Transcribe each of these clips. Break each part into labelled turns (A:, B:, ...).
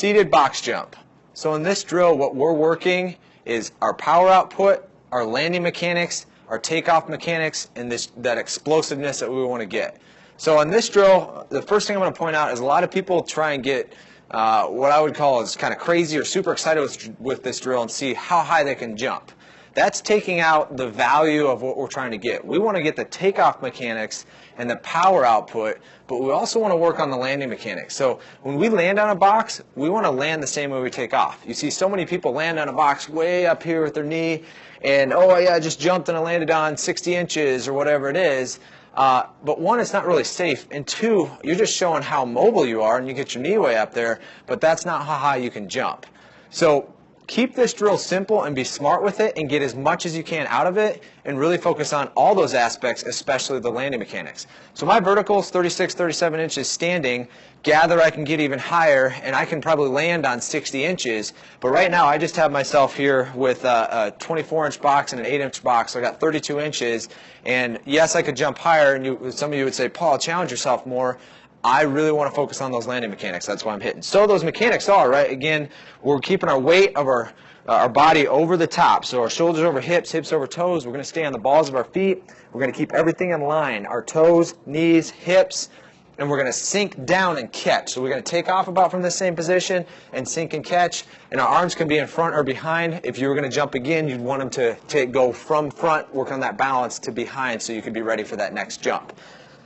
A: seated box jump. So in this drill, what we're working is our power output, our landing mechanics, our takeoff mechanics, and that explosiveness that we want to get. So on this drill, the first thing I'm going to point out is a lot of people try and get what I would call is kind of crazy or super excited with this drill and see how high they can jump. That's taking out the value of what we're trying to get. We want to get the takeoff mechanics and the power output, but we also want to work on the landing mechanics. So when we land on a box, we want to land the same way we take off. You see so many people land on a box way up here with their knee, and oh yeah, I just jumped and I landed on 60 inches or whatever it is. But one, it's not really safe, and two, you're just showing how mobile you are and you get your knee way up there, but that's not how high you can jump. So keep this drill simple and be smart with it and get as much as you can out of it and really focus on all those aspects, especially the landing mechanics. So my vertical is 36, 37 inches standing. Gather I can get even higher, and I can probably land on 60 inches. But right now I just have myself here with a 24-inch box and an 8-inch box. So I got 32 inches. And yes, I could jump higher, and some of you would say, Paul, challenge yourself more. I really want to focus on those landing mechanics. That's why I'm hitting. So those mechanics are, right, again, we're keeping our weight of our body over the top. So our shoulders over hips, hips over toes. We're going to stay on the balls of our feet. We're going to keep everything in line. Our toes, knees, hips, and we're going to sink down and catch. So we're going to take off about from the same position and sink and catch. And our arms can be in front or behind. If you were going to jump again, you'd want them to go from front, work on that balance, to behind so you can be ready for that next jump.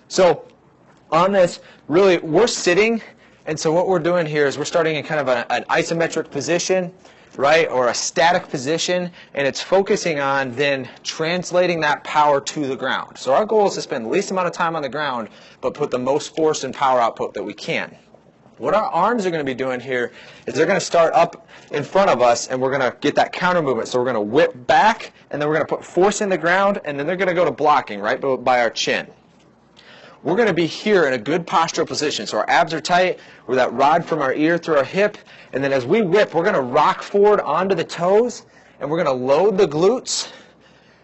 A: So on this, really, we're sitting, and so what we're doing here is we're starting in kind of an isometric position, right, or a static position, and it's focusing on then translating that power to the ground. So our goal is to spend the least amount of time on the ground, but put the most force and power output that we can. What our arms are going to be doing here is they're going to start up in front of us, and we're going to get that counter movement. So we're going to whip back, and then we're going to put force in the ground, and then they're going to go to blocking right by our chin. We're going to be here in a good postural position. So our abs are tight. We're that rod from our ear through our hip. And then as we whip, we're going to rock forward onto the toes. And we're going to load the glutes.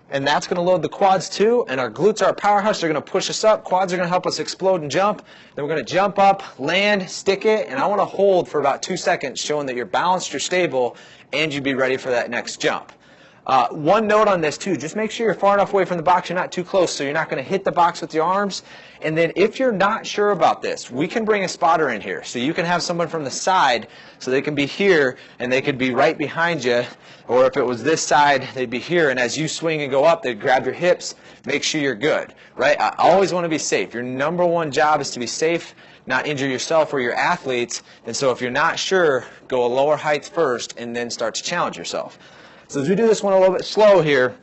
A: And that's going to load the quads too. And our glutes are our powerhouse. They're going to push us up. Quads are going to help us explode and jump. Then we're going to jump up, land, stick it. And I want to hold for about 2 seconds, showing that you're balanced, you're stable, and you'd be ready for that next jump. One note on this too, just make sure you're far enough away from the box, you're not too close, so you're not going to hit the box with your arms. And then if you're not sure about this, we can bring a spotter in here. So you can have someone from the side, so they can be here and they could be right behind you. Or if it was this side, they'd be here, and as you swing and go up, they'd grab your hips, make sure you're good, right? I always want to be safe. Your number one job is to be safe, not injure yourself or your athletes. And so if you're not sure, go a lower height first and then start to challenge yourself. So as we do this one a little bit slow here,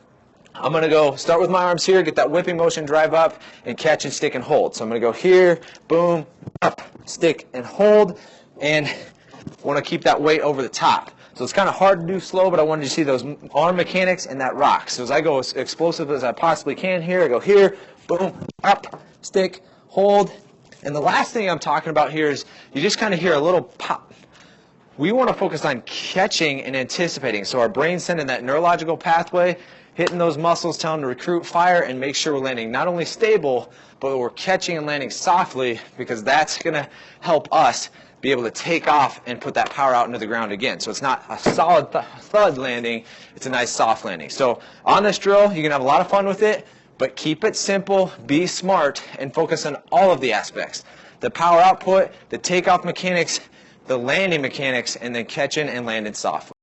A: I'm going to go start with my arms here, get that whipping motion, drive up, and catch and stick and hold. So I'm going to go here, boom, up, stick and hold, and want to keep that weight over the top. So it's kind of hard to do slow, but I wanted you to see those arm mechanics and that rock. So as I go as explosive as I possibly can here, I go here, boom, up, stick, hold. And the last thing I'm talking about here is you just kind of hear a little pop. We want to focus on catching and anticipating. So our brain's sending that neurological pathway, hitting those muscles, telling them to recruit, fire, and make sure we're landing not only stable, but we're catching and landing softly, because that's going to help us be able to take off and put that power out into the ground again. So it's not a solid thud landing, it's a nice soft landing. So on this drill, you can have a lot of fun with it, but keep it simple, be smart, and focus on all of the aspects. The power output, the takeoff mechanics, the landing mechanics, and then catching and landing softly.